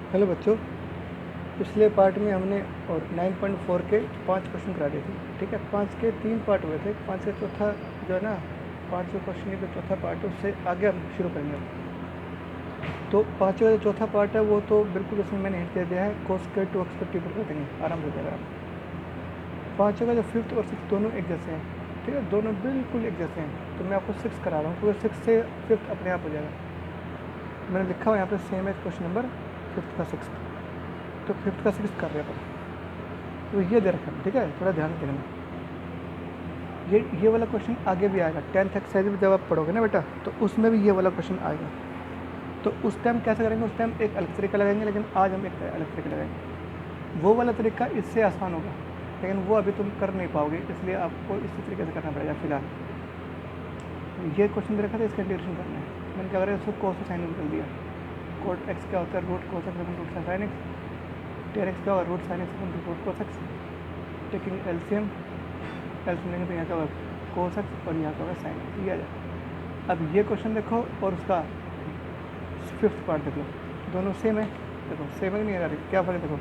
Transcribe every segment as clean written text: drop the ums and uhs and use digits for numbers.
Hello बच्चों, पिछले part में हमने और 9.4 के 5 क्वेश्चन करा दिए थे। ठीक है, 5 के 3 पार्ट हुए थे। 5 का चौथा जो है ना, 5 जो क्वेश्चन है जो चौथा पार्ट है उससे आगे हम शुरू करेंगे। तो 5 का जो चौथा पार्ट है वो तो बिल्कुल उसमें मैंने हिंट दे दिया है, कोस के 2 एक्स पर टी कर देंगे, आराम से हो जाएगा। 5 का जो 5th और 6th दोनों एक जैसे हैं। ठीक है, दोनों बिल्कुल एक जैसे हैं। तो मैं आपको 6 करा रहा हूँ, क्योंकि 6 से 5th अपने आप हो जाएगा। मैंने लिखा हुआ यहाँ पे सेम है क्वेश्चन नंबर 5th का 6th। तो 5th का 6th कर रहे हैं अपन। तो ये दे रखा है, ठीक है, थोड़ा ध्यान से देखना। ये वाला क्वेश्चन आगे भी आएगा 10th एक्सरसाइज में, जब आप पढ़ोगे ना बेटा, तो उसमें भी ये वाला क्वेश्चन आएगा। तो उस टाइम कैसे करेंगे, उस टाइम एक अलग तरीका लगाएंगे, लेकिन आज हम एक अलग तरीका लगाएंगे। वो वाला तरीका इससे आसान होगा, लेकिन वो अभी तुम कर नहीं पाओगे, इसलिए आपको इसी तरीके से करना पड़ेगा फिलहाल। ये क्वेश्चन दे रखा था, इसका इंटीग्रेशन करना है। मैंने क्या करा, इसको कोस साइन में बदल दिया। कोट एक्स क्या होता है, root cos X upon root sine X. Tan X क्या होगा, root sine X upon root cos X. Taking LCM लेंगे तो यहाँ का होगा कोस एक्स और यहाँ का होगा साइन एक्स। ये आ जाए। अब ये क्वेश्चन देखो और उसका 5th पार्ट देख लो, दोनों सेम है। देखो सेम है नहीं आ रही, क्या फर्क है देखो।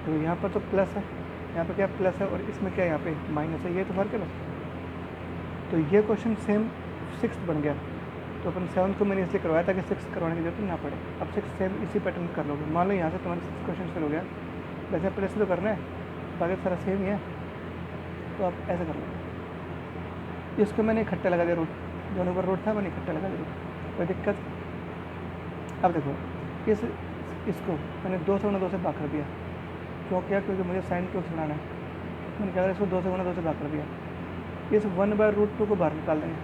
तो यहाँ पर तो प्लस है, यहाँ पर क्या प्लस है, और इसमें क्या यहाँ पे माइनस है, ये तो फर्क है ना। तो ये क्वेश्चन सेम 6th बन गया। तो अपन 7th को मैंने इसलिए करवाया ताकि 6th करवाने की जरूरत ना पड़े। अब 6 सेम इसी पैटर्न कर लोगे। मान लो यहाँ से तुम्हारा 6 क्वेश्चन शुरू हो गया, वैसे प्लस तो करना है, बाकी सारा सेम ही है। तो आप ऐसे कर लो, इसको मैंने इकट्ठा लगा दिया रूट, दोनों पर रूट था, मैंने इकट्ठा लगा दिया रूट, कोई दिक्कत। अब देखो इसको मैंने 2 से गुना 2 से भाग कर दिया। क्यों किया, क्योंकि मुझे साइन क्यों बनाना है। मैंने क्या करा, इसको 2 से गुना 2 से भाग कर दिया। इस 1/√2 को बाहर निकाल देंगे,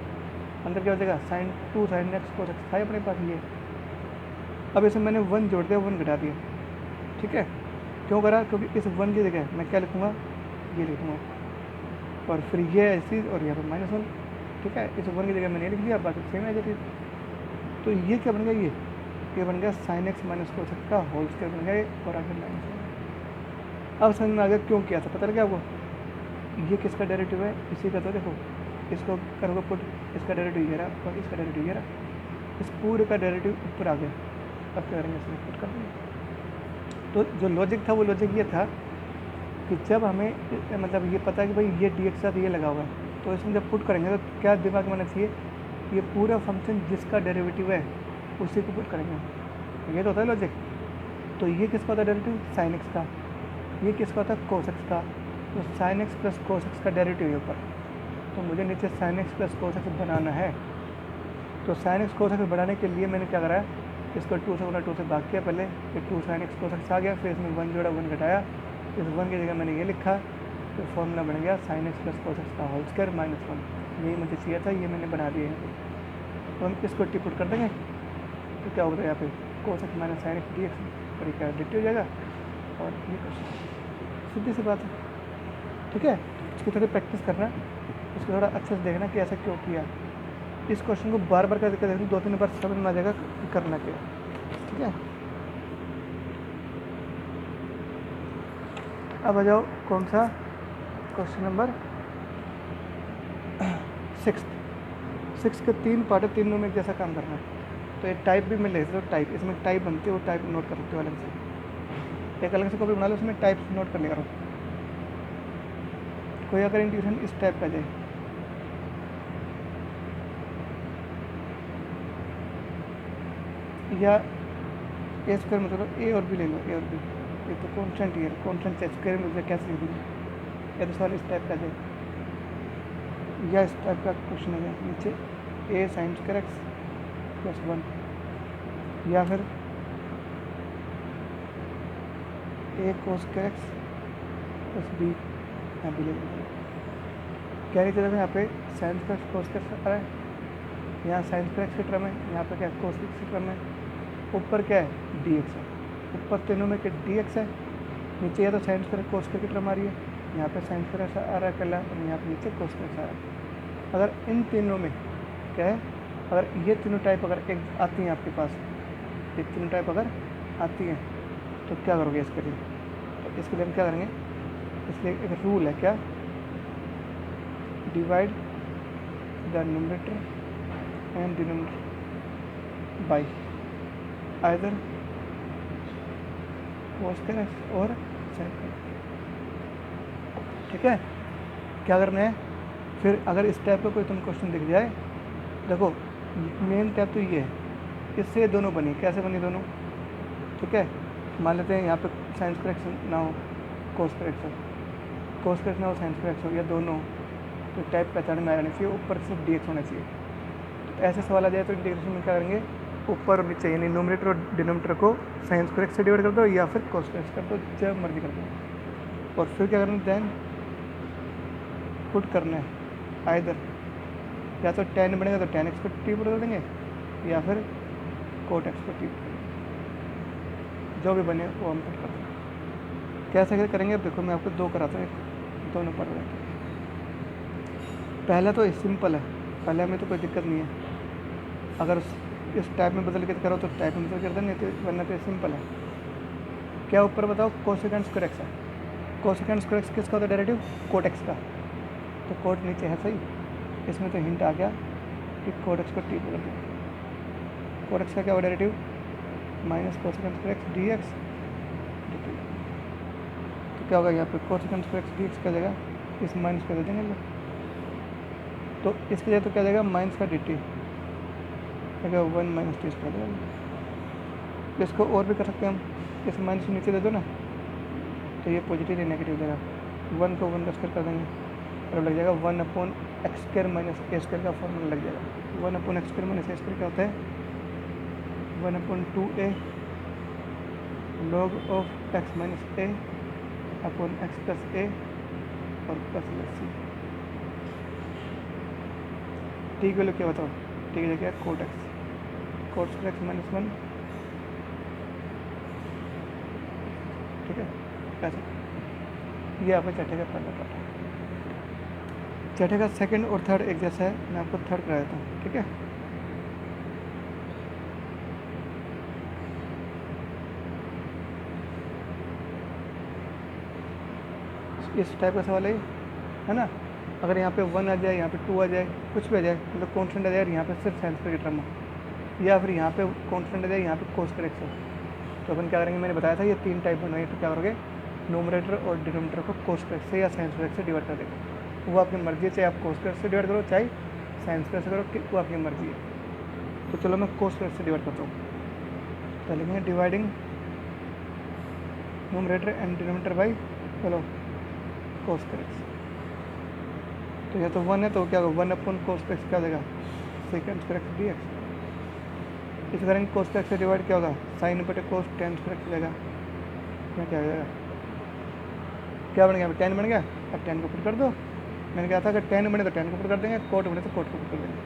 अंदर क्या हो जाएगा, sine 2 sine X cos X था अपने पास ये। अब इसमें मैंने 1 जोड़ दिया, 1 घटा दिया। ठीक है, क्यों करा, क्योंकि इस 1 की जगह मैं क्या लिखूँगा, ये लिखूँगा, और फिर ये ऐसी और यहाँ पर -1। ठीक है, इस 1 की जगह मैंने लिख दिया, बाकी सेम है जाती। तो ये क्या बन गया, ये बन गया sine x minus cos x का होल स्क्वायर बन गया, और आगे -1। अब समझ में आ गया क्यों किया था, पता लग गया आपको। ये किसका डेरिवेटिव है, इसी का। तो देखो इसको करोगे पुट, इसका डेरिवेटिव ये रहा और इसका डेरिवेटिव ये रहा, इस पूरे का डेरिवेटिव ऊपर आ गया। अब क्या करेंगे, इसमें पुट कर देंगे। तो जो लॉजिक था वो लॉजिक ये था कि जब हमें मतलब ये पता है कि भाई ये डी एक्स साथ ये लगा हुआ है, तो इसमें जब पुट करेंगे तो क्या दिमाग में आना चाहिए, ये पूरा फंक्शन जिसका डेरिवेटिव है उसी को पुट करेंगे। ये तो होता है लॉजिक। तो ये किसका होता है डेरिवेटिव, साइन एक्स का। ये किसका होता है, कोस एक्स का। तो sin x plus cos x का डेरिवेटिव है ऊपर, तो मुझे नीचे sin x plus cos x बनाना है। तो साइन एक्स कोस एक्स बनाने के लिए मैंने क्या करा है, इसको 2 से गुना 2 से भाग किया पहले, फिर 2 साइन एक्स कोस एक्स आ गया, फिर इसमें 1 जोड़ा 1 घटाया, इस 1 की जगह मैंने ये लिखा, तो फॉर्मूला बन गया sign x plus cos x का होल स्क्वायर -1। यही मुझे चाहिए था, ये मैंने बना दिया है। तो हम इसको टी पुट कर देंगे, तो क्या होगा यहाँ पे, cos x minus sine x D x, और क्या डिट हो जाएगा, और ये क्वेश्चन सीधी सी बात है। ठीक है, इसकी थोड़ी प्रैक्टिस करना, इसको थोड़ा अच्छे से देखना कि ऐसा क्यों किया। इस क्वेश्चन को बार बार करके देखना, 2-3 बार समझ में आ जाएगा कि करना क्या। ठीक है, अब आ जाओ कौन सा क्वेश्चन नंबर 6 के 3 पार्ट है, तीनों में एक जैसा काम करना है। तो एक टाइप भी मैं ले सकता हूँ, टाइप इसमें टाइप बनती है, वो टाइप नोट कर सकते हो अलग से, एक अलग से कॉपी बना लो, उसमें टाइप नोट कर लिया करो। कोई अगर इंटीग्रेशन इस टाइप का जाए, या ए स्क्वायर में चलो ए और बी ले लो, ए और बी, ये तो कॉन्स्टेंट ही है, कॉन्स्टेंट से स्क्वायर में कैसे लिख दूँगी, या तो सवाल इस टाइप का जाए, या इस टाइप का क्वेश्चन है नीचे a sin square x plus 1, या फिर a cos square x plus b, यहाँ बी ले लीजिए। क्या नहीं चलेगा, यहाँ पे साइन स्क्वायर कोस स्क्वायर आ रहा है, यहाँ साइन स्क्वायर एक्स की टर्म है, यहाँ पर क्या कोस एक्स की टर्म है, ऊपर क्या है डी एक्स है, ऊपर तीनों में क्या डी एक्स है, नीचे या तो साइन स्क्वायर कोस स्क्वायर की टर्म आ रही है, यहाँ पे साइन स्क्वायर आ रहा है कला, और यहाँ पे नीचे कोस स्क्वायर आ रहा है। अगर इन तीनों में क्या है, अगर ये तीनों टाइप अगर एक आती हैं आपके पास, ये तीनों टाइप अगर आती हैं, तो क्या करोगे इसके लिए, तो इसके लिए हम क्या करेंगे, इसलिए एक रूल है क्या, divide the numerator and denominator by either cos square x और साइन स्क्वायर। ठीक है, क्या करना है फिर? अगर इस टाइप का कोई तुम क्वेश्चन दिख जाए, देखो मेन टाइप तो ये है, इससे ये दोनों बनी, कैसे बनी दोनों? ठीक है, मान लेते हैं यहाँ पे साइन स्क्वायर एक्स ना हो, कोस स्क्वायर एक्स हो, कोस स्क्वायर ना हो, साइन स्क्वायर एक्स हो, या दोनों, तो टाइप पहचान में आ जाना चाहिए, ऊपर सिर्फ डी एक्स होना चाहिए। तो ऐसे सवाल आ जाए तो इंटीग्रेशन में क्या करेंगे, ऊपर और नीचे यानी नोमिनेटर और डिनोमिनेटर को साइन स्क्वायर एक्स से डिवाइड कर दो या फिर कोस स्क्वायर एक्स कर दो, जब मर्जी कर दो। और फिर क्या करना है, देन पुट करना है आइदर, या तो टेन बनेगा तो टेन एक्स पर टी पुट कर देंगे, या फिर कोट एक्स पर टी पुट कर देंगे, जो भी बने वो हम पुट कर देंगे। कैसे करेंगे अब देखो, मैं आपको दो कराता हूँ, एक दोनों पर रहेंगे। पहला तो सिंपल है, पहले में तो कोई दिक्कत नहीं है, अगर इस टाइप में बदल के करो तो टाइप में बदल कर दें, नहीं तो वरना तो सिंपल है। क्या ऊपर बताओ, कोसेकेंड स्क्वायर एक्स है, कोसेकेंड स्क्वायर एक्स किसका होता है डेरिवेटिव? कोट एक्स का, तो कोट नीचे है सही, इसमें तो हिंट आ गया कि कोट एक्स को टी बोल दें। कोट एक्स का क्या होगा derivative? Minus cosecant square x D x D T. तो क्या होगा यहाँ पे, cosecant square x D x क्या जगह इस माइनस कर दे देंगे लोग, तो इसके जगह तो क्या जाएगा माइनस का डी टी, क्या वन माइनस टी स्क्वायर देगा। इसको और भी कर सकते हैं हम, इस माइनस नीचे दे दो ना, तो ये पॉजिटिव या नेगेटिव देगा, वन को वन का स्क्वायर कर देंगे और लग जाएगा one upon x square minus a square का फॉर्मूला लग जाएगा। One upon x square minus a square क्या होता है? One upon two a log of x minus a upon x plus a और प्लस सी। टी की value क्या बताओ? टी की जगह cot x, cot square x minus one. ठीक है, कैसे? ये आपका चटे का पहला पार्ट है। चटे का सेकंड और थर्ड एक जैसा है, मैं आपको थर्ड करा देता हूँ। ठीक है, इस टाइप का सवाल है ना। अगर यहाँ पे वन आ जाए, यहाँ पे टू आ जाए, कुछ भी आ जाए, मतलब कॉन्स्टेंट आ जाए, यहाँ पे सिर्फ साइन स्क्वायर की टर्म हो, या फिर यहाँ पे कॉन्स्टेंट आ जाए, यहाँ पे कोस स्क्वायर एक्स हो, तो अपन क्या करेंगे, मैंने बताया था ये तीन टाइप बनाएंगे। तो क्या करोगे, नोमिनेटर और डिनोमिनेटर को कोस स्क्वायर से या साइन स्क्वायर से डिवाइड कर देंगे। वो आपकी मर्जी है, चाहे आप कोस स्क्वायर से डिवाइड करो चाहे साइन स्क्वायर से करो, वो आपकी मर्जी है। तो चलो मैं कोस स्क्वायर से डिवाइड करता हूँ, तो लिखेंगे dividing nominator and denominator by चलो कोस स्क्वायर एक्स। तो यह तो वन है, तो क्या होगा, वन अपॉन कोस स्क्वायर एक्स क्या देगा, second square x D x. इस करेंगे कोस स्क्वायर एक्स से डिवाइड क्या होगा, साइन बटे कोस टेन स्क्वायर एक्स देगा, क्या क्या जाएगा, क्या बन गया, टेन बन गया। अब टेन को पुट कर दो, मैंने कहा था अगर टेन बने तो टेन को पुट कर देंगे, कोट बने तो कोट को पुट कर देंगे।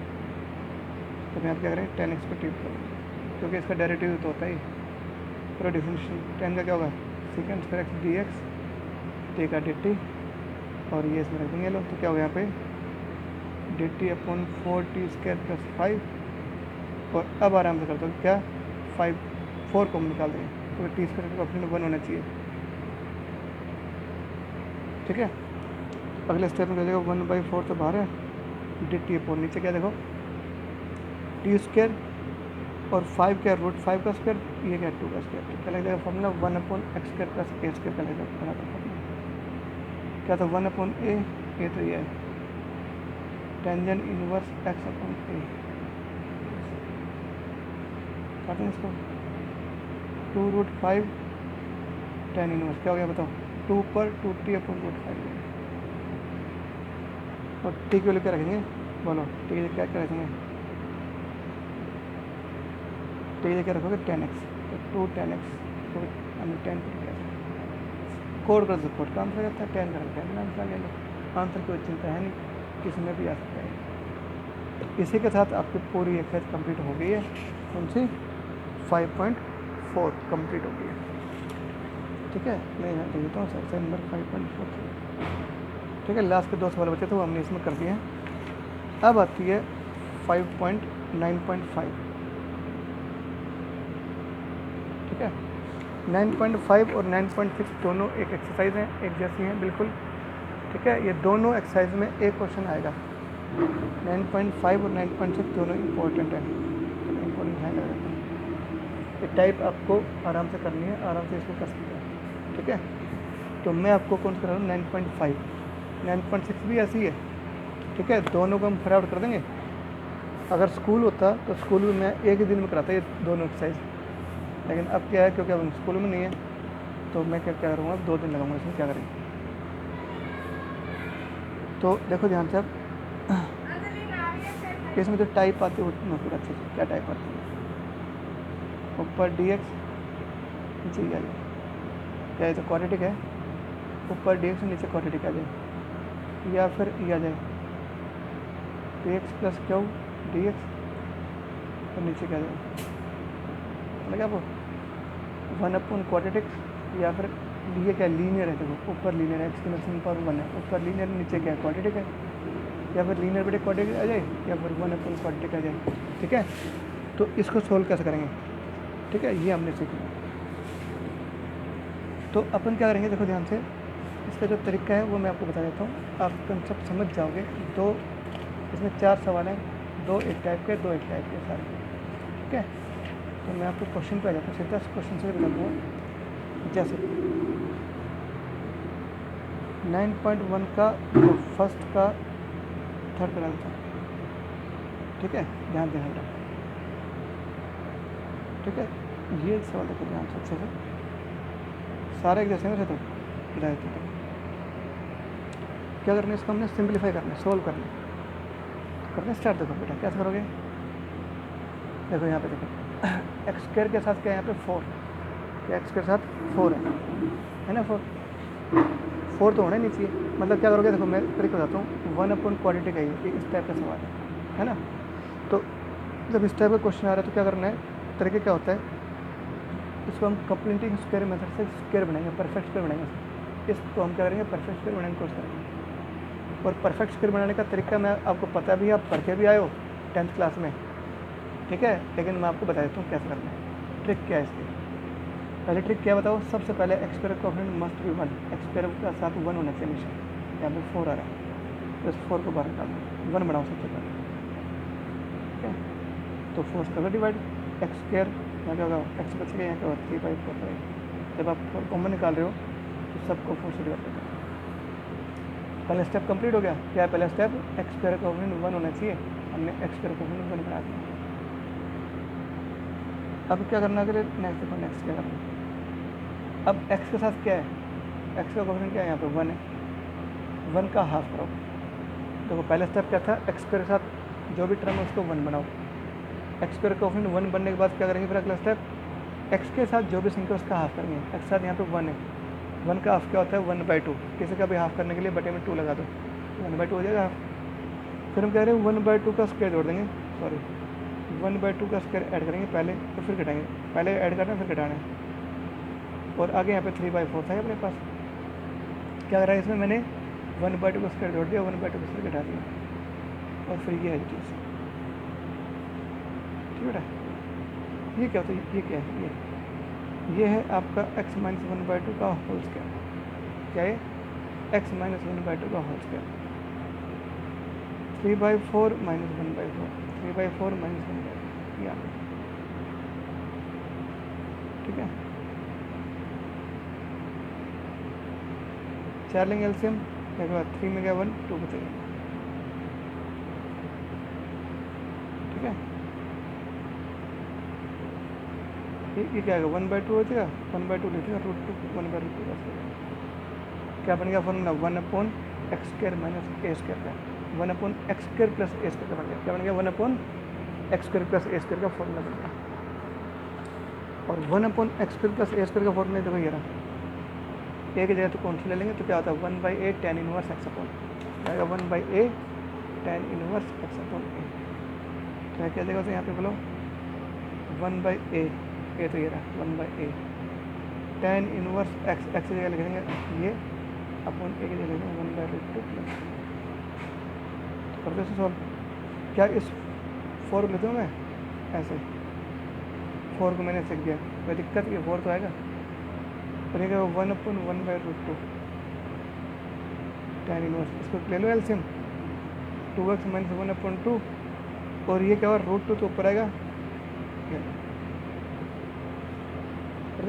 तो मैं आप क्या करेंगे, टेन एक्स को टी कर देंगे, क्योंकि इसका डेरिवेटिव तो होता ही पूरा डिफरेंशियल। टेन का क्या होगा, second square x D x, T का डी टी, और ये इसमें रख देंगे लोग। तो क्या होगा यहाँ पे D T upon four T square plus five, और अब आराम से कर दो क्या, फाइव फोर को हम निकाल देंगे, क्योंकि टी स्क्वायर का ऑप्शन वन होना चाहिए। ठीक है, अगले स्टेप में क्या देखो, वन बाई फोर तो बाहर है, डी टी अपॉन नीचे क्या देखो टी स्क्वायर और फाइव क्या रूट फाइव का स्क्वायर, ये क्या टू का स्क्वायर। तो क्या लग जाएगा formula, one upon x square plus a square का लगेगा फॉर्मूला। क्या था, वन अपॉन ए, ये तो ये है tangent inverse X upon A, काटें इसको, two root five tan inverse क्या हो गया बताओ, टू पर two T upon root five, और टी की वैल्यू क्या रखेंगे, बोलो टी की क्या क्या रखेंगे, टी की क्या रखोगे, टेन एक्स, तो टू टेन एक्स, तो हमने टेन पर क्या कोड कर दो, कोड का आंसर आता है, टेन का टेन आंसर आ गया। आंसर कोई चिंता है नहीं, किसी में भी आ सकता है। इसी के साथ आपकी पूरी एक्सरसाइज कंप्लीट हो गई है, कौन सी 5.4 कंप्लीट हो गई है। ठीक है, मैं यहाँ देख देता हूँ एक्सरसाइज नंबर 5.4। ठीक है, लास्ट के दो सवाल बचे थे वो हमने इसमें कर दिए हैं। अब आती है 5.9.5। ठीक है, 9.5 और 9.6 दोनों एक एक्सरसाइज हैं, एक जैसी हैं बिल्कुल। ठीक है, ये दोनों एक्सरसाइज में एक क्वेश्चन आएगा। 9.5 और 9.6 दोनों इम्पोर्टेंट है, इम्पोर्टेंट है। ये टाइप आपको आराम से करनी है, आराम से इसको कर सकते हैं, ठीक है। तो मैं आपको कौन सा करा रहा हूँ 9.5, 9.6 भी ऐसी है, ठीक है। दोनों को हम फटाफट कर देंगे। अगर स्कूल होता तो स्कूल में मैं एक ही दिन में कराता ये दोनों एक्सरसाइज, लेकिन अब क्या है, क्योंकि अब हम स्कूल में नहीं है तो मैं क्या करूँगा, 2 दिन लगाऊंगा इसमें। क्या करेंगे तो देखो ध्यान से आप, इसमें जो टाइप आती है वो फिर अच्छे से क्या टाइप आती है, ऊपर dx नीचे आ जाए, क्या तो क्वाड्रेटिक है, ऊपर dx नीचे क्वाड्रेटिक आ जाए, या फिर ये आ जाए px प्लस क्यू dx और नीचे क्या जाए, मतलब आपको 1/क्वाड्रेटिक, या फिर ये क्या लीनियर है, देखो ऊपर लीनियर है, एक्स की मैक्सिमम पावर 1 है, ऊपर लीनियर नीचे क्या है क्वाड्रेटिक है, या फिर लीनियर बटे क्वाड्रेटिक आ जाए, या फिर 1/क्वाड्रेटिक आ जाए, ठीक है। तो इसको सोल्व कैसे करेंगे, ठीक है, ये हमने सीखना। तो अपन क्या करेंगे, देखो ध्यान से, इसका जो तरीका है वो मैं आपको बता देता हूँ, आप कंसेप्ट समझ जाओगे। तो इसमें 4 सवाल हैं, 2 एक टाइप के, 2 एक टाइप के सारे, ठीक है। तो मैं आपको क्वेश्चन पे आ जाता हूँ, सीधा क्वेश्चन से बताऊँगा। जैसे 9.1 का जो फर्स्ट का थर्ड का आंसर, ठीक है, ध्यान देना बेटा, ठीक है। ये एक सवाल देखो ध्यान से अच्छे से, सारे एक जैसे वैसे तो बता देते थे। क्या करना है, इसको हमने सिंप्लीफाई करना है, सोल्व करना है, करना स्टार्ट। देखो बेटा कैसे करोगे, देखो यहाँ पे देखो एक्स स्क्वायर के साथ क्या है यहाँ पे 4, एक्स के साथ 4 है ना, 4 तो होना ही नहीं चाहिए। मतलब क्या करोगे, देखो मैं तरीका बताता हूँ, 1/क्वाड्रेटिक है ये, इस टाइप का सवाल है ना। तो जब इस टाइप का क्वेश्चन आ रहा है तो क्या करना है, तरीके क्या होता है, इसको हम कंप्लीटिंग स्क्वायर मेथड से स्क्वायर बनाएंगे, परफेक्ट स्क्वायर बनाएंगे। इसको हम क्या करेंगे, परफेक्ट स्क्वायर बनाने की कोशिश करेंगे। और परफेक्ट स्क्वायर बनाने का तरीका मैं आपको पता भी, आप पढ़ के भी आए हो 10th क्लास में, ठीक है, लेकिन मैं आपको बता देता हूँ कैसे करना है। ट्रिक क्या है इसकी, पहले ट्रिक क्या बताओ, सबसे पहले एक्स स्क्वायर का coefficient must be 1, x square का साथ 1 होना चाहिए हमेशा। यहाँ पे 4 आ रहा है तो इस 4 को बाहर निकाल दो, 1 बनाओ सबसे पहले, ठीक है। तो 4 से करो डिवाइड, एक्स स्क्वायर यहाँ क्या होगा, एक्स बचेगा, यहाँ क्या होगा 3/4 रहेगा। जब आप 4 कॉमन निकाल रहे हो तो सबको 4 से डिवाइड कर दो। पहला स्टेप कंप्लीट हो गया। क्या है पहला स्टेप, एक्स स्क्वायर का कोएफिशिएंट 1 होना चाहिए, हमने एक्स स्क्वायर का कोएफिशिएंट 1 बना दिया। अब क्या करना है, नेक्स्ट देखो नेक्स्ट क्या करना है। अब x के साथ क्या है, x का कोएफिशिएंट क्या है, यहाँ पे 1 है, 1 का हाफ करो। देखो पहला स्टेप क्या था, x स्क्वायर के साथ जो भी टर्म है उसको 1 बनाओ। x स्क्वायर का कोएफिशिएंट 1 बनने के बाद क्या करेंगे, फिर अगला स्टेप x के साथ जो भी संख्या उसका हाफ करेंगे। x के साथ यहाँ पे 1 है, 1 का हाफ क्या होता है 1/2, किसी का भी हाफ करने के लिए बटे में 2 लगा दो, 1/2 हो जाएगा हाफ। फिर हम कह रहे हैं 1/2 का स्क्वायर जोड़ देंगे, सॉरी 1/2 का स्क्वायर ऐड करेंगे पहले, तो फिर घटाएंगे, पहले ऐड करना है फिर घटाना है। और आगे यहाँ पे 3/4 था अपने पास। क्या करा है इसमें मैंने 1/2 का स्क्वायर जोड़ दिया, 1/2 का स्क्वायर घटा दिया, और फिर ये है चीज़, ठीक है बेटा। ये क्या होता है, ये क्या है, ये है आपका x - 1/2 का होल स्क्वायर। क्या है, x - 1/2 का होल स्क्वायर, 3/4 - 1/4, 3/4 - 1/4, या ठीक है। 4 लेंगे एलसीएम, एक बार 3 में गया 1, 2 बचेगा, ठीक है। ये क्या आएगा 1/2 हो जाएगा, 1/2 लिखेगा, √2 1/2 क्या बन गया फॉर्मूला, 1/x² - a² का, 1/x² + a² का बन गया। क्या बन गया, 1/x² + a² का फॉर्मूला बन गया। और 1/x² + a² का फॉर्मूला देखो ये रहा, ए की जगह तो कौन सी ले लेंगे, तो क्या होता है 1/a tan inverse x upon, आएगा 1/a tan inverse x upon a। तो क्या देगा, तो यहाँ पे बोलो 1/a, ए तो ये रहा 1/a tan inverse x, x की जगह लिखेंगे ये, अपॉन a की जगह लिखेंगे 1/√2 प्लस। करते सॉल्व, क्या इस 4 को लेता हूँ मैं ऐसे, 4 को मैंने सीख दिया, कोई दिक्कत, ये 4 तो आएगा, और ये 1/1/√2 tan इनवर्स, इसको ले लो एलसीएम, 2x - 1/2, और ये क्या हुआ √2 तो ऊपर आएगा,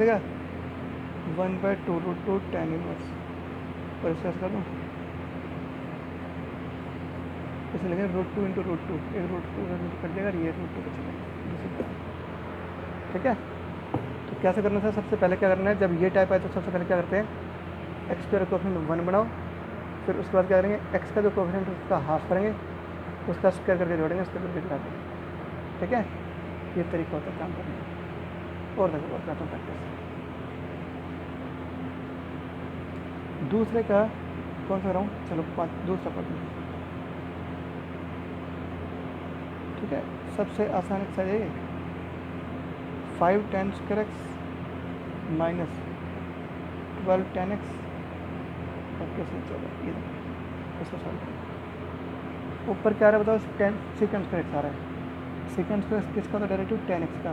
देगा 1/2 tan इनवर्स, और इसका कर दूँ इसे लिखें √2 × √2, एक √2 कर देगा, ये √2 बचेगा। ठीक है, तो कैसे करना था, सबसे पहले क्या करना है, जब ये टाइप आए तो सबसे पहले क्या करते हैं, एक्स का कोफिशिएंट 1 बनाओ, फिर उसके बाद क्या करेंगे, एक्स का जो कोफिशिएंट है उसका हाफ करेंगे, उसका स्क्वायर करके जोड़ेंगे, स्क्वायर करके जोड़ा देंगे। ठीक है, ये तरीका होता है काम करने का। और देखो और करता हूँ प्रैक्टिस। दूसरे का कौन सा कर रहा हूँ, चलो दूसरा पढ़ लो। ठीक है, सबसे आसान एक्सरसाइज है 5 tan square x minus 12 tan x और कैसे चलो ये इसको सॉल्व करो। ऊपर क्या आ रहा है बताओ, टेन सेकेंड स्क्वायर एक्स आ रहा है, सेकेंड स्क्वायर किसका होता है, डेरिवेटिव tan x का,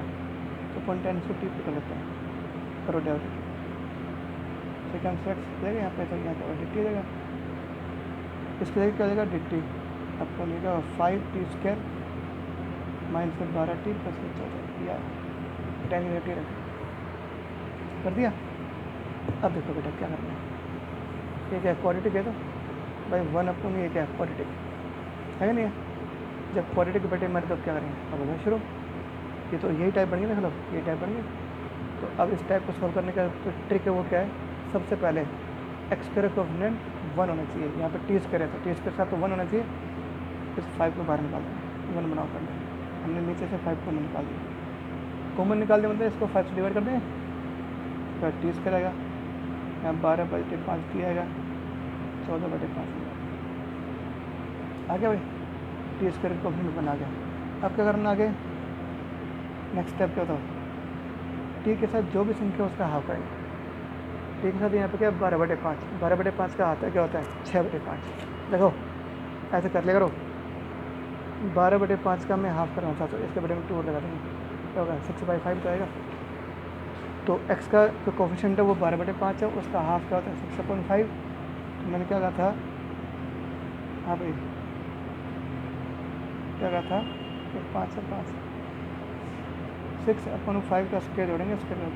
तो अपन tan x को टी कर लेते हैं, करो डेरिवेटिव सेकेंड स्क्वायर एक्स देगा यहाँ पे, तो यहाँ पे डी टी देगा, इसके जगह क्या देगा डी टी, आपको मिलेगा 5t² माइनस 12t प्लस 14 या tan नेगेटिव रख कर दिया। अब देखो बेटा क्या करना है, ये क्या क्वाड्रेटिक है, तो भाई 1/, ये क्या है क्वाड्रेटिक है नहीं है, जब क्वाड्रेटिक बेटे मरे तो क्या करेंगे, अब होगा शुरू, ये तो यही टाइप बन गया, देख लो ये टाइप बन गई। तो अब इस टाइप को सॉल्व करने का तो ट्रिक है, वो क्या है, सबसे पहले एक्स स्क्वायर कोफिशिएंट 1 होना चाहिए, यहाँ पे टी स्क्वायर है तो टी स्क्वायर साथ तो 1 होना चाहिए, इस 5 को बाहर निकाल दें, 1 बनाओ कर दें, हमने नीचे से 5 कॉमन निकाल दिया, कॉमन निकाल दिया मतलब इसको 5 से डिवाइड कर दें, फिर टी स्क्वायर आएगा, यहाँ 12/5 आएगा, 14/5 आ गया भाई, टी स्क्वायर कोफिशिएंट बना गया। अब क्या करना आगे, नेक्स्ट स्टेप क्या बताओ, टी के साथ जो भी संख्या उसका हाफ आएगा, टी के साथ यहाँ पे क्या 12/5, 12/5 का आता है क्या होता है 6/5, देखो ऐसे कर ले करो, 12/5 का मैं हाफ कर रहा हूँ, तो इसके बड़े में 2 लगा देंगे, क्या होगा 6/5 तो आएगा। तो x का जो कोफिशिएंट है वो 12/5 है, उसका हाफ क्या होता है 6/5, तो मैंने क्या कहा था, हाँ भाई क्या कहा था, 5 से 5 6/5 का स्क्वायर जोड़ेंगे, स्क्वायर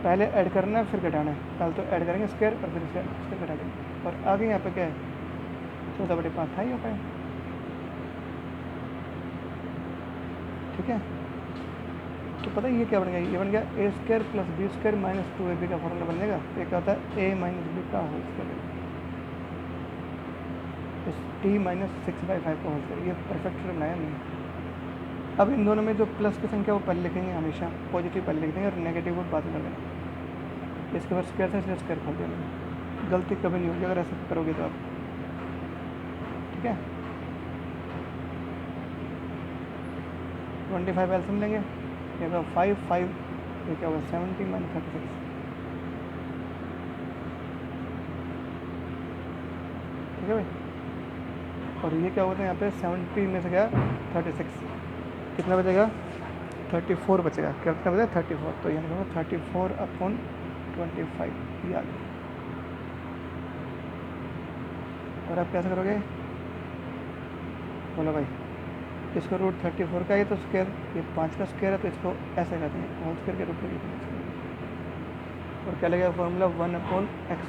पहले ऐड करना है फिर घटाना है, पहले तो ऐड करेंगे स्क्वायर और फिर स्क्वायर घटा देंगे, और आगे यहाँ पे क्या है 14/5 था ही होता है। ठीक है, तो पता है ये क्या बन गया, ये बन गया a² + b² माइनस 2ab का फॉर्मूला बन जाएगा, ये क्या होता है a - b का होल स्क्वायर, t - 6/5 का होल स्क्वायर, ये परफेक्ट फिगर बनाया हमने। अब इन दोनों में जो प्लस की संख्या वो पहले लिखेंगे, हमेशा पॉजिटिव पहले लिख देंगे और नेगेटिव को बाद में कर देंगे, इसके बाद स्क्वायर से इसलिए स्क्वायर खोल देंगे, गलती कभी नहीं होगी अगर ऐसा करोगे तो आप। ठीक है, 25 एल्सियम लेंगे, ये तो 5 ये क्या होगा 70 - 36, ठीक है भाई, और ये क्या होता है यहाँ पे 70 में से क्या 36, कितना बचेगा 34 बचेगा, कितना बचेगा 34, तो यहाँ लिखूँगा 34/25 ये आ गया। और आप कैसे करोगे, बोलो भाई, इसको √34 का है तो स्क्वायर, ये 5 का स्क्वायर है तो इसको ऐसे करते हैं होल स्क्वायर के रूप में लिखते हैं, और क्या लगेगा फॉर्मूला 1/x² +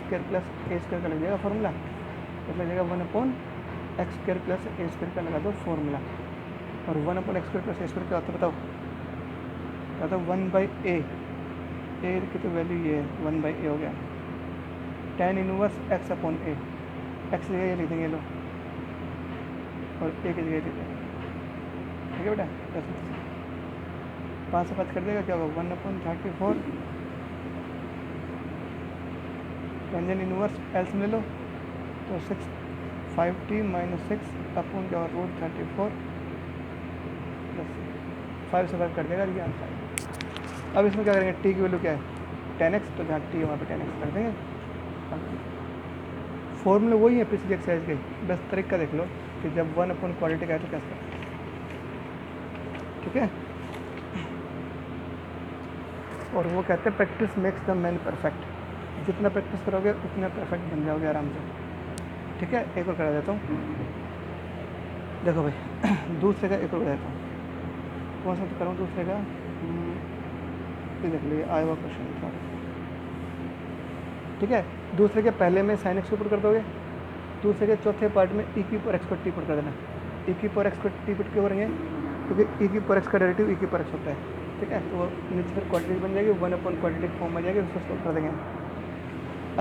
a² का लग जाएगा फॉर्मूला, तो लग जाएगा 1/x² + a² का लगा दो फॉर्मूला, और 1/x² + a² क्या होता है बताओ, क्या होता है 1/a, ए की तो वैल्यू ये है 1/a हो गया, tan इनवर्स x/a, x जगह ये लिख देंगे लो, और a की जगह लिख देंगे, ठीक है बेटा, 5 से 5 कर देगा क्या होगा 1/34, टेंजेंट इनवर्स एल्सियम ले लो तो 5t - 6 अपॉन क्या होगा √34 प्लस 5 से 5 कर देगा, ये आंसर है। अब इसमें क्या करेंगे, t की वैल्यू क्या है tan x, तो जहाँ t वहाँ पे tan x कर देंगे, फॉर्मूला वही है पिछली एक्सरसाइज के, बस तरीका देख लो कि जब 1/क्वाड्रेटिक आए तो कैसे करते हैं। ठीक है, और वो कहते हैं practice makes the man perfect, जितना प्रैक्टिस करोगे उतना परफेक्ट बन जाओगे आराम से। ठीक है, एक और करा देता हूँ, देखो भाई दूसरे का एक और करा देता हूँ, कौन सा तो करूँ दूसरे का, ये देख लो, ये आया हुआ क्वेश्चन था, ठीक है। दूसरे के पहले में साइन एक्स को पुट कर दोगे, दूसरे के चौथे पार्ट में ई की पावर एक्स को टी पुट कर देना। ई की पावर एक्स को टी पुट क्यों करेंगे, क्योंकि ई की पावर एक्स का डेरिवेटिव ई की पावर एक्स होता है, ठीक है। तो वो नीचे फिर क्वाड्रेटिक बन जाएगी, 1 क्वाड्रेटिक फॉर्म में जाएगी, उसको सोल्व कर देंगे।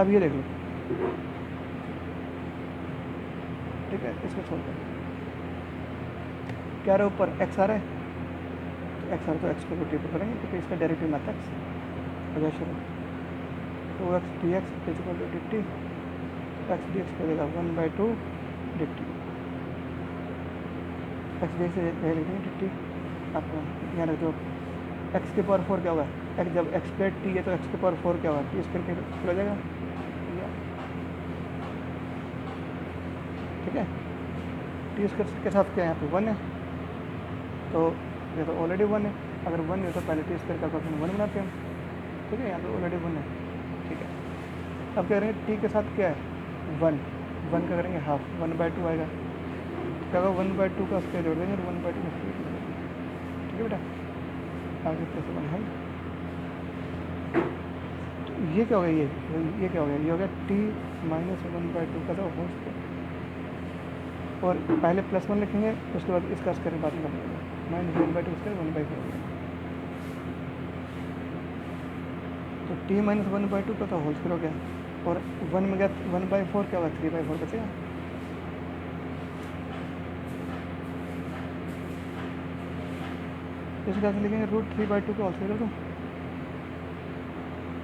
अब ये देख लो, ठीक है, इसको सोल्व कर, क्या रहा है ऊपर एक्स आ रहा है, तो एक्स आ रहा है तो एक्स को टी पुट करेंगे, क्योंकि इसका डेरिवेटिव आता है एक्स। अच्छा शुरू, 2x dx is equal to dt, X D X कर देगा 1/2 dt, एक्स डी से लिख देंगे dt। आपको यहाँ रख दो, एक्स के पावर 4 क्या होगा, एक्स जब एक्स स्क्वायर टी है तो एक्स के पावर 4 क्या होगा, टी स्क्वायर के हो जाएगा, ठीक है। टी स्क्वायर के साथ क्या है, यहाँ पे 1 है, तो ये तो ऑलरेडी 1 है, अगर 1 है तो पहले टी स्क्वायर का क्वेश्चन 1 बनाते हैं, ठीक है। यहाँ पे ऑलरेडी 1 है, ठीक है। अब क्या करेंगे, टी के साथ क्या है 1 का करेंगे हाफ, 1/2 आएगा, क्या होगा 1/2 का स्क्वायर जोड़ देंगे और 1/2 का स्क्वायर जोड़ देंगे, ठीक है बेटा। आगे प्लस 1 है, ये क्या हो गया, ये क्या हो गया, ये हो गया टी माइनस 1/2 का तो होल स्क्वायर, और पहले प्लस 1 लिखेंगे, उसके बाद इसका स्क्वायर बाद में कर देंगे, माइनस 1/2 स्क्वायर 1/4, तो टी माइनस 1/2 का तो होल स्क्वायर हो गया, और 1 में गया 1/4 क्या होगा, 3/4 बचेगा। इस हिसाब से लिखेंगे √3/2 का होल स्क्वायर कर दो,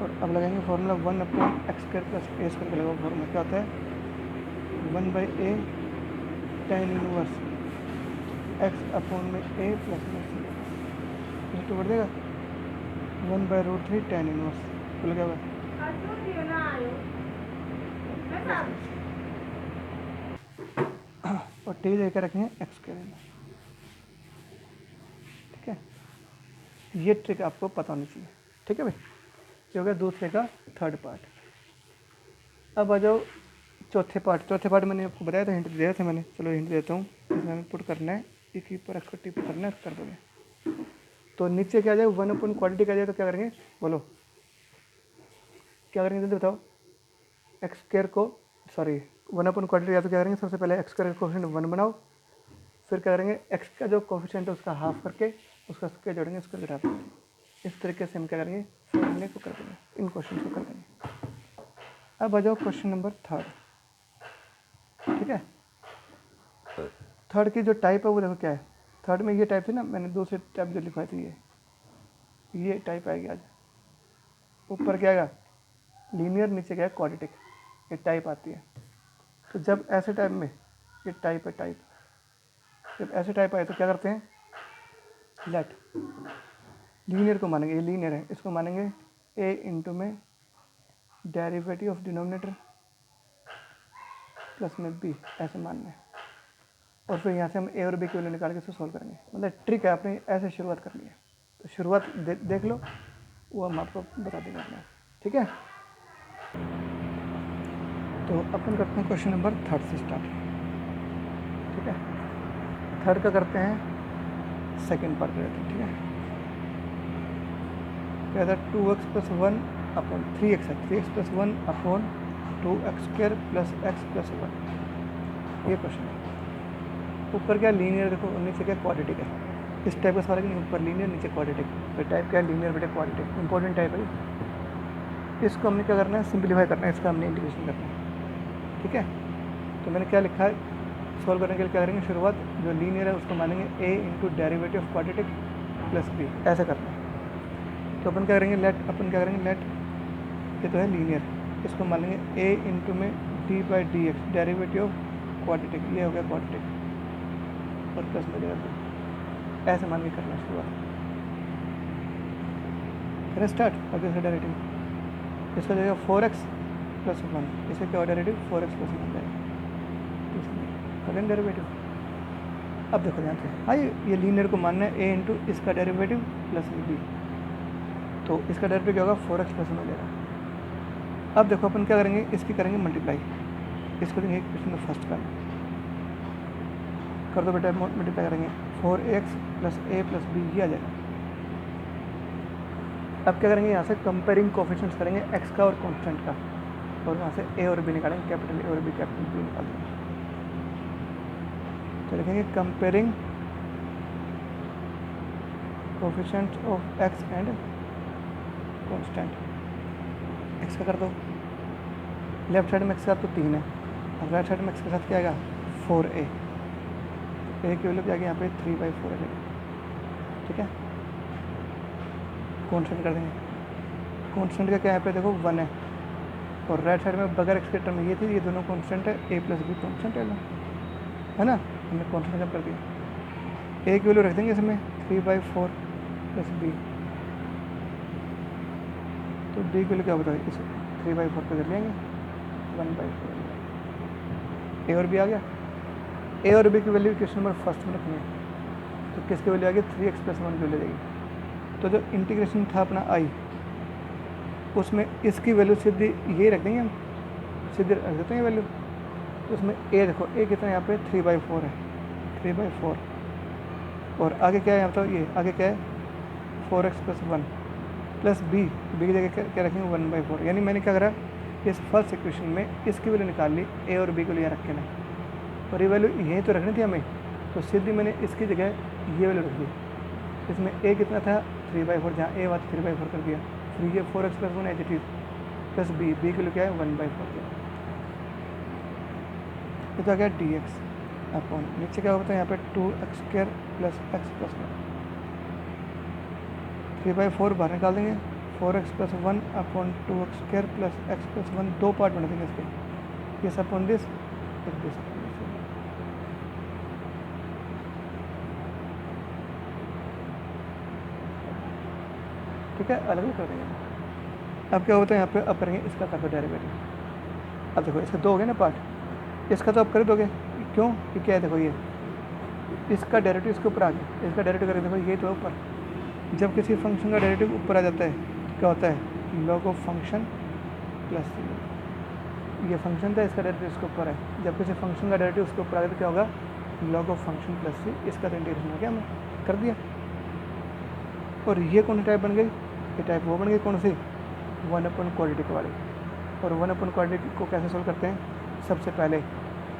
और अब लगाएंगे formula 1/x² plus a square का लगा, फॉर्मूला क्या होता है 1/a tan inverse x/a plus में टू कर देगा 1/√3 tan इनवर्स, बोल क्या होगा, और टी लेकर रखेंगे x², ठीक है। ये ट्रिक आपको पता होनी चाहिए, ठीक है भाई। ये हो गया दूसरे का थर्ड पार्ट। अब आ जाओ चौथे पार्ट मैंने आपको बताया था, हिंट दिया था मैंने, चलो हिंट देता हूँ। इसमें पुट करना है, एक ही पर एक्स पुट करना है, कर दोगे तो नीचे क्या आ जाए 1 क्वांटिटी क्या आ जाए, तो क्या करेंगे बोलो, क्या करेंगे जल्दी बताओ, x² को सॉरी 1 क्वांटिटी या तो क्या करेंगे, सबसे पहले x² का कोफिशिएंट 1 बनाओ, फिर क्या करेंगे x का जो कोफिशिएंट है उसका हाफ करके उसका स्क्वायर जोड़ेंगे, उसको घटा देंगे। इस तरीके से हम क्या करेंगे, फॉर्मूले को कर देंगे, इन क्वेश्चन को कर देंगे। अब आ जाओ क्वेश्चन नंबर 3, ठीक है। थर्ड की जो टाइप है वो देखो क्या है, थर्ड में ये टाइप थी ना, मैंने दूसरे टाइप जो लिखवाई थी, ये टाइप आएगी आज। ऊपर क्या आएगा लीनियर, नीचे क्या है क्वाड्रेटिक, ये टाइप आती है। तो जब ऐसे टाइप में ये टाइप है, टाइप जब ऐसे टाइप आए तो क्या करते हैं, लेट लीनियर को मानेंगे, ये लीनियर है, इसको मानेंगे a इंटू में डेरिवेटिव ऑफ डिनोमिनेटर प्लस में b, ऐसे मानना है। और फिर यहाँ से हम a और b की वैल्यू निकाल के इसको सोल्व करेंगे। मतलब ट्रिक है, आपने ऐसे शुरुआत करनी है, तो शुरुआत देख लो, वो हम आपको बता देंगे अपने, ठीक है। तो अपन करते हैं क्वेश्चन नंबर 3 से स्टार्ट, ठीक है। थर्ड का करते हैं सेकेंड पार्ट रहते हैं, ठीक है। क्या था 2x + 1 अपॉन 3x है, 3x + 1 upon 2x² plus x plus 1, ये क्वेश्चन है। ऊपर क्या लीनियर देखो, नीचे क्या क्वाड्रेटिक है, इस टाइप का सवाल है कि ऊपर लीनियर नीचे क्वाड्रेटिक, तो टाइप क्या है लीनियर बेटे क्वाड्रेटिक, इंपॉर्टेंट टाइप है। इसको हमने क्या करना है, सिंप्लीफाई करना है, इसका हमने इंटीग्रेशन करना है, ठीक है। तो मैंने क्या लिखा है, सॉल्व करने के लिए क्या करेंगे, शुरुआत जो लीनियर है उसको मानेंगे a into derivative of quadratic plus b, ऐसा करना है। तो अपन क्या करेंगे, लेट ये तो है लीनियर, इसको मानेंगे a इंटू में d/dx डेरिवेटिव ऑफ क्वाड्रेटिक, ये हो गया क्वाड्रेटिक, और प्लस में देगा, ऐसे मान के करना शुरुआत करें स्टार्ट। अब इसका डेरिवेटिव इसका जाएगा 4x + 1, इसका क्या डेरिवेटिव 4x + 1 जाएगा, करें डेरिवेटिव। अब देखो ध्यान से, हाँ ये लीनियर को मानना है a इंटू इसका डेरिवेटिव प्लस b, तो इसका डेरिवेटिव क्या होगा 4x + 1 हो जाएगा। अब देखो अपन क्या करेंगे, इसकी करेंगे मल्टीप्लाई, इसको देंगे क्वेश्चन फर्स्ट का कर दो बेटा, मल्टीप्लाई करेंगे 4x + a + b, ये आ जाएगा। अब क्या करेंगे, यहाँ से कंपेयरिंग कोफिशिएंट्स करेंगे एक्स का और कांस्टेंट का, और वहाँ से ए और बी निकालेंगे, कैपिटल ए और बी कैपिटल बी निकाल देंगे। तो लिखेंगे comparing coefficients of x and constant. X का कर दो, लेफ्ट साइड में एक्स का तो 3 है, और राइट साइड में एक्स के साथ क्या आएगा 4a, ए की वैल्यू क्या आएगी यहाँ पे 3/4 है। ठीक है, कांस्टेंट कर देंगे, कांस्टेंट का क्या यहाँ पे देखो 1 है, और राइट साइड में बगैर एक्स के टर्म ये थी, ये दोनों कांस्टेंट है, a + b कांस्टेंट है ना, हमने कांस्टेंट कर दिया। a की वैल्यू रख देंगे इसमें 3/4 + b, तो b की वैल्यू क्या बताओ, इस 3/4 को कर लेंगे 1/4, a और b आ गया। a और b की वैल्यू क्वेश्चन नंबर फर्स्ट में रखनी है, तो किसकी वैल्यू आ गई 3x + 1 की वैल्यू जाएगी। तो जो इंटीग्रेशन था अपना i, उसमें इसकी वैल्यू सीधी ये रख देंगे हम, सीधे रख देते हैं वैल्यू। तो उसमें a देखो, a कितना यहाँ पे 3/4 है, 3/4, और आगे क्या है यहाँ तो ये आगे क्या है 4x + 1 + b, b की जगह क्या रखेंगे 1/4। यानी मैंने क्या करा, इस फर्स्ट इक्वेशन में इसकी वैल्यू निकाल ली, a और b को लिया रख के ना, और ये वैल्यू यहीं तो रखनी थी हमें, तो सीधी मैंने इसकी जगह ये वैल्यू रख दी। इसमें a कितना था 3/4, जहाँ a हुआ 3/4 कर दिया, फिर ये 4x + 1 as it is plus b की वैल्यू क्या है 1/4 दिया। ये तो आ गया dx अपॉन, नीचे क्या होता है यहाँ पे 2x² + x + 1, 3/4 बाहर निकाल देंगे, 4x + 1 अपॉन 2x² + x + 1, दो पार्ट बना देंगे इसके, this upon this, this upon this. ठीक है, अलग अलग कर देंगे। अब क्या होता है यहाँ पे, अब करेंगे इसका कर दो डेरिवेटिव। अब देखो इसके दो हो गए ना पार्ट, इसका तो अब कर दोगे, क्यों, ये क्या है देखो, ये इसका डेरिवेटिव इसके ऊपर आ गया, इसका डेरिवेटिव करके देखो ये तो ऊपर, जब किसी फंक्शन का डेरिवेटिव ऊपर आ जाता है तो क्या होता है log ऑफ फंक्शन प्लस, ये फंक्शन था इसका डेरिवेटिव इसके ऊपर है, जब किसी फंक्शन का डेरिवेटिव उसके ऊपर आ गया तो क्या होगा log of function plus c, इसका तो इंटीग्रेशन हो गया, हमने कर दिया। और ये कौन सी टाइप बन गई, ये टाइप वो बन गई कौन सी 1/quadratic वाली। और 1/quadratic को कैसे सोल्व करते हैं, सबसे पहले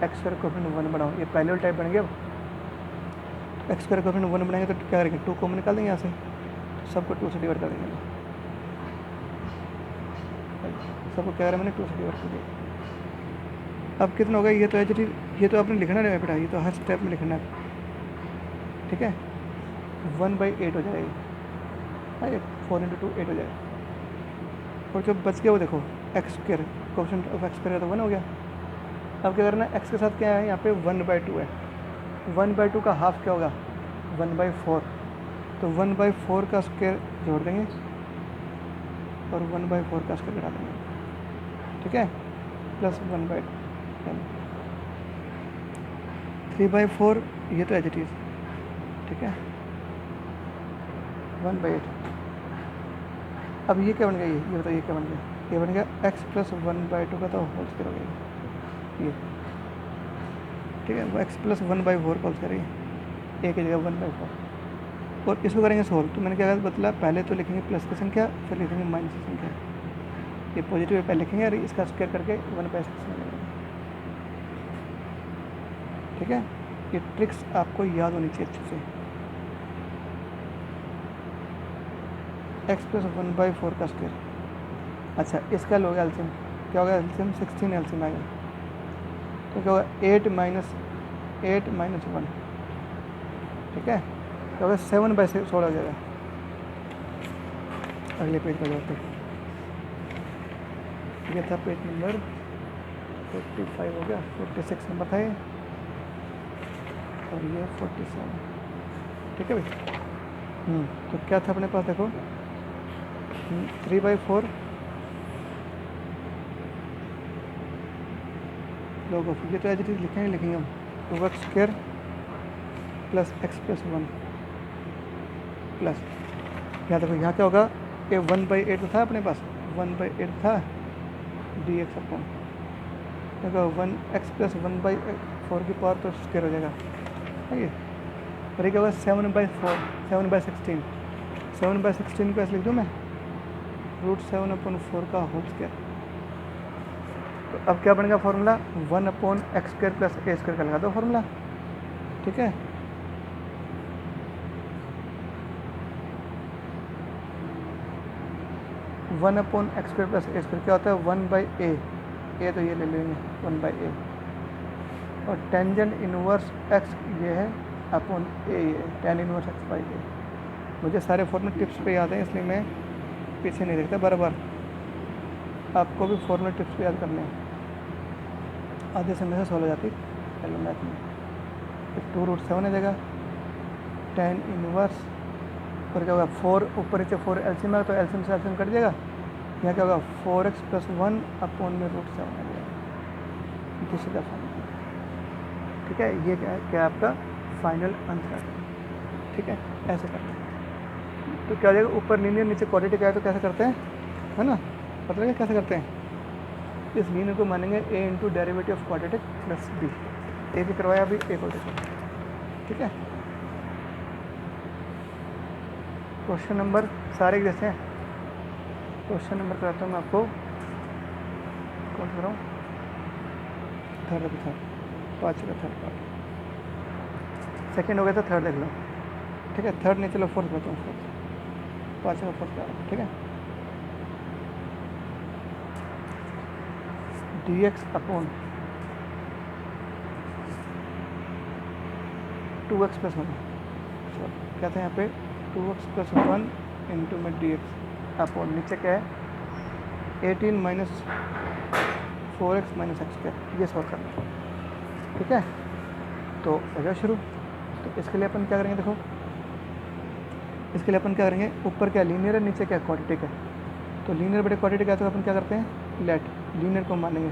x² कोएफिशिएंट 1 बनाओ, ये पहले वाली टाइप बन गया। अब x² कोएफिशिएंट 1 बनाएंगे तो क्या करेंगे 2 कॉमन निकाल देंगे यहाँ से, तो सबको 2 से डिवाइड कर देंगे, सबको क्या करें मैंने 2 से डिवाइड कर दिया। अब कितना होगा, ये तो ये तो आपने लिखना है बेटा, ये तो हर स्टेप में लिखना है। ठीक है, 1/8 हो जाएगी, 4 × 2 8 हो जाएगा, और जो बच गया वो देखो x² कोएफिशिएंट ऑफ x² तो 1 हो गया। अब क्या करना है, x के साथ क्या है यहाँ पे 1/2 है, 1/2 का हाफ क्या होगा 1/4, तो 1/4 का स्क्वायर जोड़ देंगे और 1/4 का स्क्वायर घटा देंगे। ठीक है, प्लस 1/10, 3/4 ये तो एज इट इज। ठीक है, 1/8। अब ये क्या बन गया, ये बताइए क्या बन गया, ये बन गया x + 1/2 का तो होल स्क्वायर हो गया ये। ठीक है, वो x + 1/4 का होल स्क्वायर है, a की जगह 1/4। और इसको करेंगे सोल्व, तो मैंने क्या बतला, पहले तो लिखेंगे प्लस की संख्या, फिर लिखेंगे माइनस की संख्या, ये पॉजिटिव है पहले लिखेंगे और इसका स्क्वायर करके 1/6 मिलेगा। ठीक है, ये ट्रिक्स आपको याद होनी चाहिए अच्छे से। x + 1/4 का स्क्वायर, अच्छा इसका लोग एलसीएम क्या होगा, एलसीएम 16 एलसीएम आएगा, तो क्या होगा 8 - 1। ठीक है, क्या होगा 7/16 हो जाएगा। अगले पेज पर जाते हैं, ये था पेज नंबर 45 हो गया, 46 नंबर था ये, और ये 47। ठीक है भाई, तो क्या था अपने पास देखो 3/4 log ऑफ, ये तो एज इट इज लिखेंगे हम 2x² + x + 1 प्लस, यहाँ देखो यहाँ क्या होगा, ये 1/8 था अपने पास, 1/8 था dx अपॉन, देखो 1x + 1/4 की पावर तो स्क्वायर हो जाएगा, ठीक है। और ये क्या होगा 7/4, 7/16, 7/16 को ऐसे लिख दूँ मैं, √7/4 का होल स्क्वायर। तो अब क्या बनेगा फॉर्मूला, 1/x² प्लस a² का लगा दो फॉर्मूला, ठीक है। One upon x² plus a² क्या होता है, 1/a, ए तो ये ले लेंगे 1/a, और टेंजेंट इनवर्स x ये है अपॉन a, ये tan इनवर्स x/a। मुझे सारे फॉर्मूले टिप्स पे याद हैं, इसलिए मैं पीछे नहीं देखता, बार आपको भी फॉर्मूले टिप्स पे याद करने हैं, आधे समय से सॉल्व हो जाती पहले मैथ में। 2√7 है देगा, tan इनवर्स, और क्या होगा 4 ऊपर नीचे 4 एलसीएम है तो एलसीएम से एलसीएम कट जाएगा, यहाँ क्या होगा 4x + 1 अपॉन में √7 आ जाएगा, दिस इज द फाइनल, ठीक है। ये क्या आपका फाइनल आंसर, ठीक है। ऐसे करते हैं तो क्या हो जाएगा, ऊपर लीनियर नीचे क्वाड्रेटिक आए तो कैसे करते हैं, है ना, पता लगे कैसे करते हैं। इस लीनियर को मानेंगे a into derivative of quadratic plus b, ए भी करवाया अभी, एक और देखो, ठीक है। क्वेश्चन नंबर सारे जैसे हैं, क्वेश्चन नंबर कराता हूँ मैं आपको, कौन सा कराऊँ, थर्ड, 5 का थर्ड पार्ट, सेकेंड हो गया था, थर्ड देख लो, ठीक है। थर्ड नहीं, चलो फोर्थ बताता हूँ, फोर्थ 5 का फोर्थ का, ठीक है। dx अपॉन 2x + 1, क्या था यहाँ पे 2x + 1 इंटू में dx अपॉन नीचे क्या है 18 माइनस 4x माइनस x², ये सॉल्व करना है, ठीक है। तो हो जाए शुरू। तो इसके लिए अपन क्या करेंगे, देखो इसके लिए अपन क्या करेंगे, ऊपर क्या लीनियर है, नीचे क्या क्वाड्रेटिक है, तो लीनियर बटे क्वाड्रेटिक है तो अपन क्या करते हैं, लेट लीनियर को मानेंगे,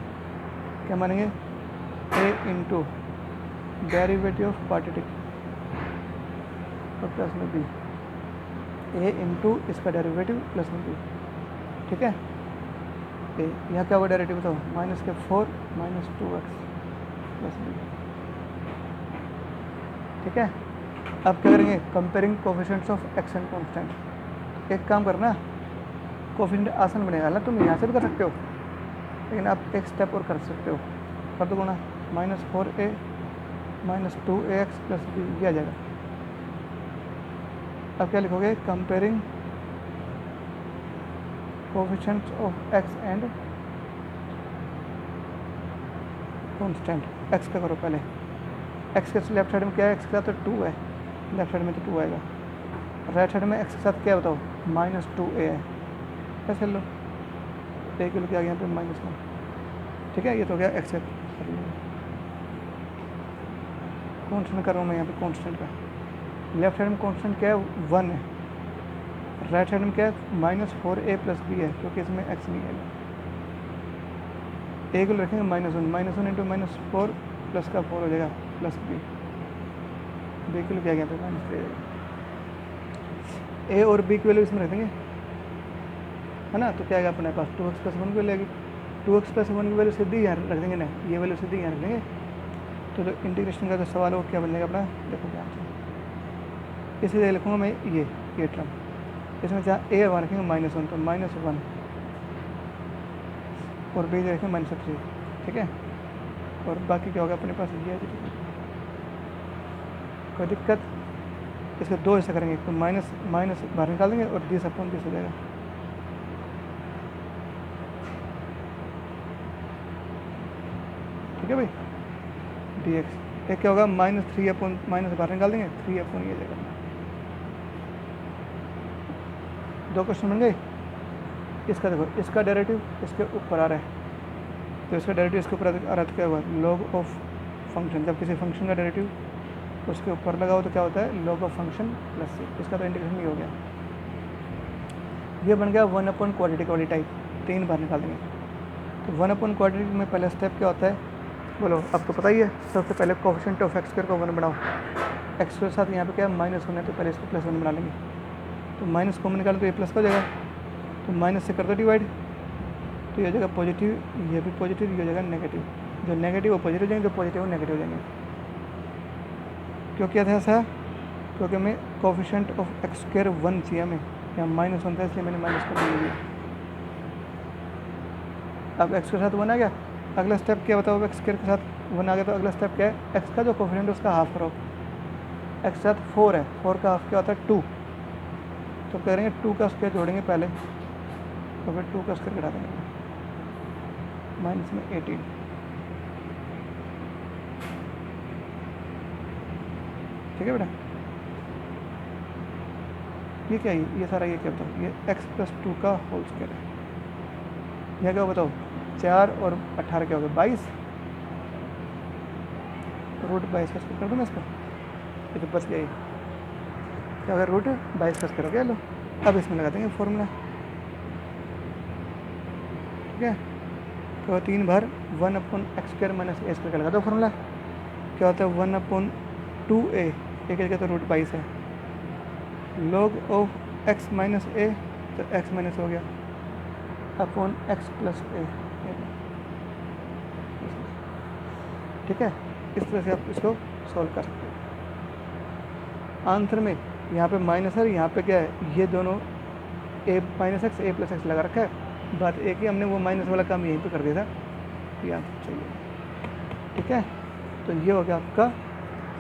क्या मानेंगे, a into derivative of quadratic और प्लस में b, a इंटू इसका डेरिवेटिव प्लस में b, ठीक है। ए यहाँ क्या होगा डेरिवेटिव बताओ, -4 माइनस 2x प्लस b, ठीक है। अब क्या करेंगे, comparing coefficients of x and constant. एक काम करना, कोफिशिएंट आसान बनेगा ना, तुम यहाँ से भी कर सकते हो, लेकिन आप एक स्टेप और कर सकते हो, कर दो गुणा, -4a minus 2ax plus b, ये आ जाएगा। अब क्या लिखोगे, comparing coefficients of x and constant. X का करो पहले, एक्स के लेफ्ट साइड में क्या है, एक्स के साथ तो 2 है, लेफ्ट साइड में तो 2 आएगा, राइट साइड में एक्स के साथ क्या बताओ, -2a है, कैसे लो, ए के क्या आ गया यहाँ पे -1, ठीक है। ये तो हो गया एक्स, कॉन्स्टेंट कर रहा हूँ मैं यहाँ पे कॉन्स्टेंट का, लेफ्ट साइड में कॉन्स्टेंट क्या है 1 है, राइट साइड में क्या है -4a प्लस b है, क्योंकि इसमें x नहीं है, ए को रखेंगे -1 इंटू -4 प्लस का 4 हो जाएगा प्लस b, b के लिए क्या गया पे -3, ए और b की वैल्यू इसमें रख देंगे, है ना। तो क्या आएगा अपने पास 2x + 1 की वैल्यू आएगी, 2x + 1 की वैल्यू सीधी यहाँ रख देंगे ना, ये वैल्यू सीधी यहाँ रख देंगे। तो जो इंटीग्रेशन का जो सवाल हो क्या बनेगा अपना, देखो क्या इसीलिए लिखूँगा मैं ये टर्म, इसमें जहाँ ए वहाँ रखेंगे -1 तो -1 और b रखेंगे -3, ठीक है। और बाकी क्या होगा अपने पास, ये कोई दिक्कत, इसके 2 ऐसा करेंगे, तो माइनस बाहर निकाल देंगे और 10/20 हो जाएगा, ठीक है भाई, dx। एक क्या होगा -3 बाहर निकाल देंगे, 3 ये जाएगा। 2 क्वेश्चन बन गए। इसका देखो, इसका डेरिवेटिव इसके ऊपर आ रहा है, तो इसका डेरिवेटिव इसके ऊपर आ रहा है तो क्या हुआ, लॉग ऑफ फंक्शन, जब किसी फंक्शन का डेरिवेटिव उसके ऊपर लगा हो तो क्या होता है, log of function plus c, इसका तो इंटीग्रेशन ही हो गया। ये बन गया 1 क्वाड्रेटिक वाली टाइप, 3 बार निकाल देंगे। तो 1 क्वाड्रेटिक में पहला स्टेप क्या होता है, बोलो, आपको पता ही है, सबसे पहले कोफिशिएंट ऑफ x² को 1 बनाओ, x के साथ यहाँ पे क्या है -1 है, तो पहले इसको +1 बना लेंगे, तो माइनस कॉमन निकालो तो ये प्लस का हो जाएगा, तो माइनस से कर दो डिवाइड, तो ये हो जाएगा पॉजिटिव, ये भी पॉजिटिव, ये हो जाएगा नेगेटिव, जो नेगेटिव वो पॉजिटिव हो जाएंगे, जो पॉजिटिव वो नेगेटिव हो जाएंगे। क्यों किया था ऐसा, क्योंकि हमें कोफिशिएंट ऑफ x² 1 चाहिए हमें, यहाँ -1 था इसलिए मैंने माइनस को ले लिया, अब एक्स के साथ 1 आ गया, अगला स्टेप क्या बताओ, एक्स स्क्वायर के साथ 1 आ गया तो अगला स्टेप क्या है, एक्स का जो कोफिशिएंट है उसका हाफ करो। एक्स के साथ 4 है, 4 का हाफ क्या होता है 2, तो करेंगे 2 का स्क्वायर जोड़ेंगे पहले, तो फिर 2 का स्क्वायर घटा देंगे, माइनस में 18। ठीक है बेटा, ये क्या है, ये सारा ये क्या बताओ, ये x प्लस 2 का होल स्क्वायर है। यह क्या बताओ, 4 और 18 क्या हो गया 22, रूट 22 का स्क्वायर कर दूँ मैं इसको, ये तो बच गया, ये क्या होगा रूट 22 का स्क्वायर हो गया। लो अब इसमें लगा देंगे फॉर्मूला, ठीक है, तो 3 बार 1/x² माइनस a स्क्वायर का लगा दो फॉर्मूला, क्या होता है 1/2a, एक जगह तो रूट 22 है, log of x minus a, तो x माइनस हो गया अपॉन x प्लस a। ठीक है, इस तरह से आप इसको सॉल्व कर सकते हो। आंसर में यहाँ पे माइनस है, यहाँ पे क्या है, ये दोनों a minus x A plus x लगा रखा है, बात एक ही हमने वो माइनस वाला काम यहीं पे कर दिया था, ये आंसर चाहिए। ठीक है, तो ये हो गया आपका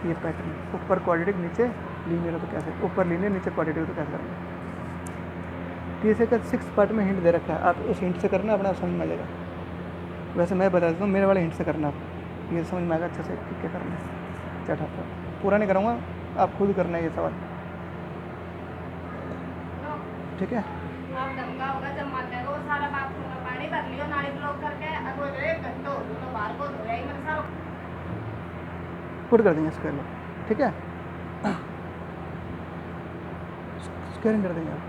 ये पैटर्न, ऊपर क्वाड्रेटिक नीचे लीनियर, तो कैसे, ऊपर लीनियर नीचे क्वाड्रेटिक, तो कैसे करेंगे। तीसरे का 6 पार्ट में हिंट दे रखा है, आप उस हिंट से करना, अपना समझ में आ जाएगा। वैसे मैं बता देता हूँ, मेरे वाले हिंट से करना, आप ये समझ में आएगा अच्छे से कि क्या करना है। चढ़ा पूरा नहीं करूँगा, आप खुद करना है ये सवाल। ठीक है, आप दंगा होगा जब मारते हो सारा बाथरूम में पानी भर लियो, नाली ब्लॉक करके अब वो 1 घंटा हो तो बाहर को धो जाएगी मेरे सारा, पुट कर देंगे इसके लिए। ठीक है, स्क्वायरिंग कर देंगे आप।